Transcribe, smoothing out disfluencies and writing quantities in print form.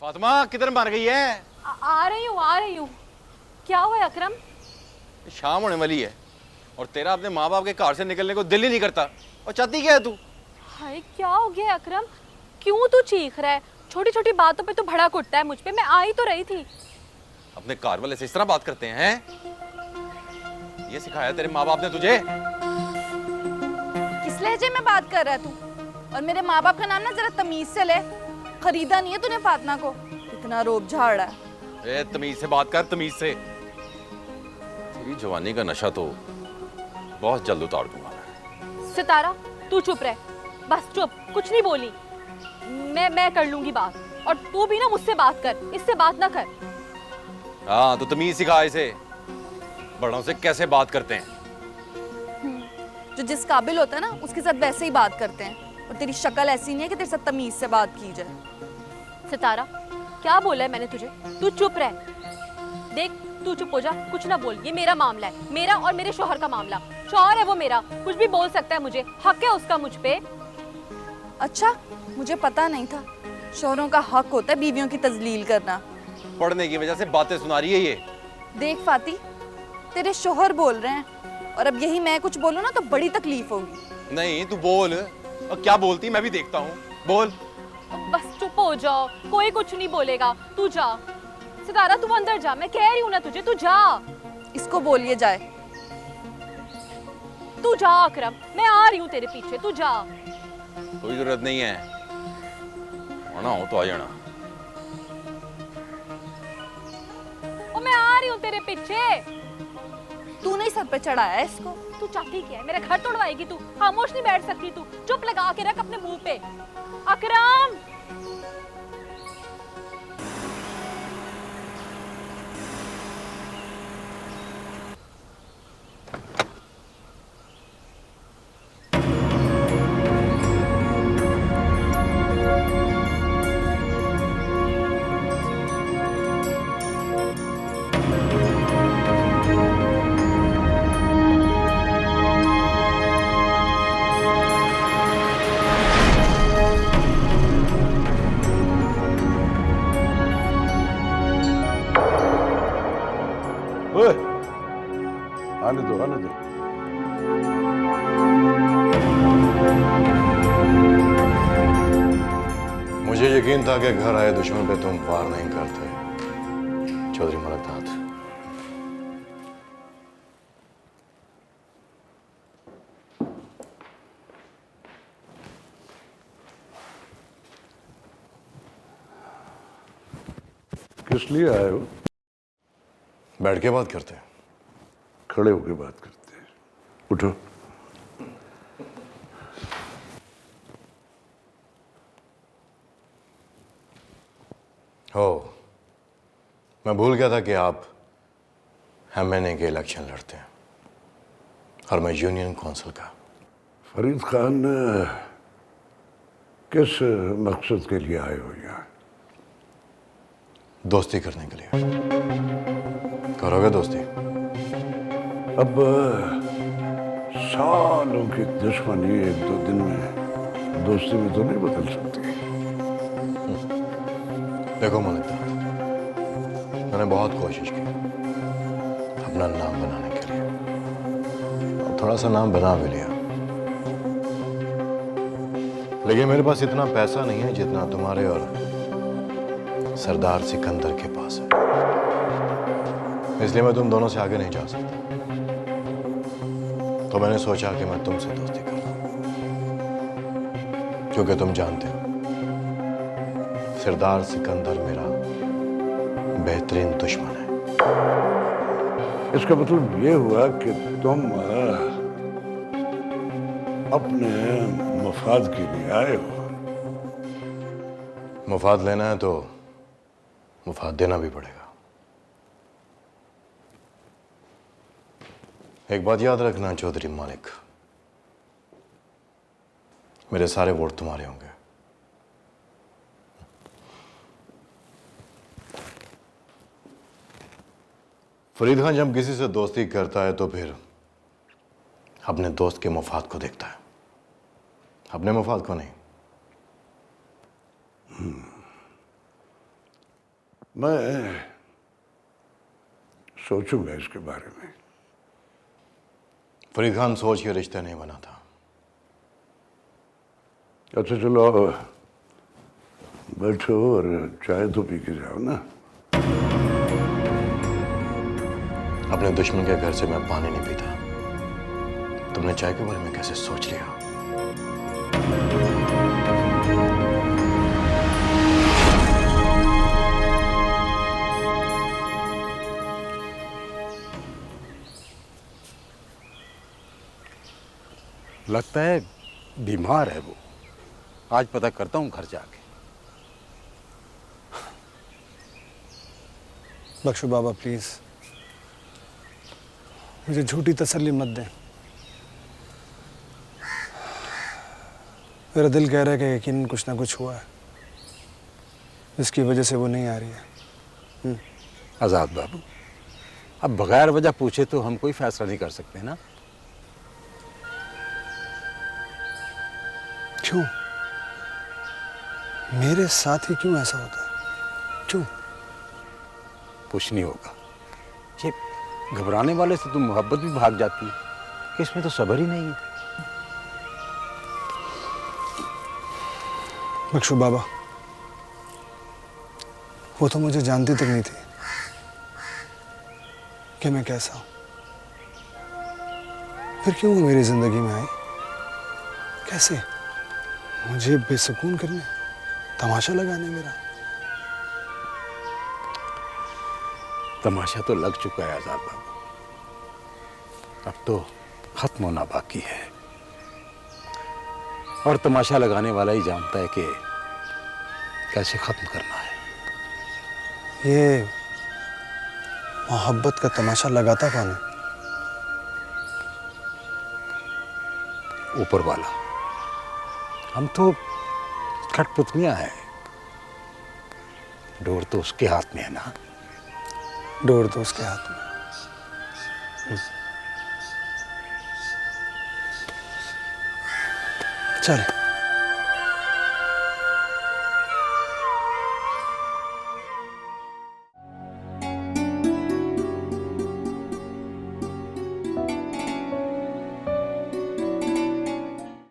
फातिमा किधर मर गई है? आ रही हूँ। क्या हुआ अकरम? शाम होने वाली है और तेरा अपने माँ बाप के घर से निकलने को दिल ही नहीं करता। और चाहती क्या है तू? हाय क्या हो गया अकरम? क्यों तू चीख रहा है? छोटी छोटी बातों पे तू भड़क उठता है मुझ पे। मैं आ ही तो रही थी। अपने घर वाले से इस तरह बात करते हैं? ये सिखाया तेरे माँ बाप ने तुझे? किस लहजे में बात कर रहा है तू? और मेरे माँ बाप का नाम ना जरा तमीज से ले। खरीदा नहीं है तूने फातिमा को, इतना रोब झाड़ रहा है। ए, तमीज से बात कर, तमीज से। तेरी जवानी का नशा तो बहुत जल्द उतार दूंगा मैं। सितारा तू चुप रह, बस चुप, कुछ नहीं बोली। मैं कर लूंगी बात। और तू भी ना मुझसे बात कर, इससे बात ना कर। हाँ तो तमीज सिखा इसे, बड़ों से कैसे बात करते हैं। जो जिस काबिल होता है ना उसके साथ वैसे ही बात करते हैं। और तेरी शक्ल ऐसी नहीं है कि तेरे साथ तमीज से बात की जाए। सितारा क्या बोला है मैंने तुझे? तू चुप रह। देख तू चुप हो जा, कुछ ना बोल। ये मेरा मामला है, मेरा और मेरे शौहर का मामला। शौहर है वो मेरा, कुछ भी बोल सकता है मुझे, हक है उसका मुझ पे। अच्छा, मुझे पता नहीं था शौहरों का हक होता है बीवियों की तजलील करना। पढ़ने की वजह से बातें सुना रही है ये। देख फाती, तेरे शौहर बोल रहे हैं और अब यही मैं कुछ बोलूं ना तो बड़ी तकलीफ होगी। नहीं तू बोल, और क्या बोलती मैं भी देखता हूँ। बोल। बस चुप हो जाओ, कोई कुछ नहीं बोलेगा। तू जा सितारा, तू अंदर जा, मैं कह रही हूँ ना तुझे, तू जा। इसको बोलिए जाए। तू जा अकरम, मैं आ रही हूँ तेरे पीछे, तू जा। कोई जरूरत नहीं है, आना हो तो आ जाना। और मैं आ रही हूँ तेरे पीछे। तूने ही सर पे चढ़ाया है इसको। तू चाहती क्या है? मेरा घर तोड़वाएगी तू? खामोश नहीं बैठ सकती तू? चुप लगा के रख अपने मुंह पे। अकरम ओए, आने दो आने दो। मुझे यकीन था कि घर आए दुश्मन पे तुम वार नहीं करते, चौधरी मलकनाथ। किस लिए आए हो? बैठ के बात करते हैं। खड़े होके बात करते हैं। उठो। हो, मैं भूल गया था कि आप एमएनए के इलेक्शन लड़ते हैं और मैं यूनियन काउंसिल का। फरीद खान, किस मकसद के लिए आए हो यहाँ? दोस्ती करने के लिए। करोगे दोस्ती? अब सालों की दुश्मनी एक दो दिन में दोस्ती में तो नहीं बदल सकती। देखो मलकनाथ, मैंने बहुत कोशिश की अपना नाम बनाने के लिए और थोड़ा सा नाम बना भी लिया, लेकिन मेरे पास इतना पैसा नहीं है जितना तुम्हारे और सरदार सिकंदर के पास है। इसलिए मैं तुम दोनों से आगे नहीं जा सकता। तो मैंने सोचा कि मैं तुमसे दोस्ती कर लूं, क्योंकि तुम जानते हो सरदार सिकंदर मेरा बेहतरीन दुश्मन है। इसका मतलब ये हुआ कि तुम अपने मफाद के लिए आए हो। मुफाद लेना है तो मुफाद देना भी पड़ेगा। एक बात याद रखना चौधरी मालिक, मेरे सारे वोट तुम्हारे होंगे। फरीद खान जब किसी से दोस्ती करता है तो फिर अपने दोस्त के मुफाद को देखता है, अपने मुफाद को नहीं। मैं सोचूंगा इसके बारे में। फरीद खान सोच के रिश्ता नहीं बना था। अच्छा चलो बैठो और चाय तो पी के जाओ ना। अपने दुश्मन के घर से मैं पानी नहीं पीता। तुमने चाय के बारे में कैसे सोच लिया? लगता है बीमार है वो। आज पता करता हूँ घर जाके। बख्शो बाबा प्लीज, मुझे झूठी तसल्ली मत दें। मेरा दिल कह रहा है कि यकीनन कुछ ना कुछ हुआ है जिसकी वजह से वो नहीं आ रही है। आजाद बाबू, अब बगैर वजह पूछे तो हम कोई फैसला नहीं कर सकते ना। क्यों? मेरे साथ ही क्यों ऐसा होता है? क्यों? कुछ नहीं होगा। ये घबराने वाले से तो मोहब्बत भी भाग जाती है कि इसमें तो सब्र ही नहीं है। बख्शो बाबा, वो तो मुझे जानती तक नहीं थी कि मैं कैसा हूं। फिर क्यों वो मेरी जिंदगी में आई? कैसे? मुझे बेसुकून करने, तमाशा लगाने मेरा। तमाशा तो लग चुका है आजाद बाबू, अब तो खत्म होना बाकी है। और तमाशा लगाने वाला ही जानता है कि कैसे खत्म करना है। ये मोहब्बत का तमाशा लगाता कौन है? ऊपर वाला। हम तो कठपुतलियां हैं। डोर तो उसके हाथ में है ना। डोर तो उसके हाथ में। चल।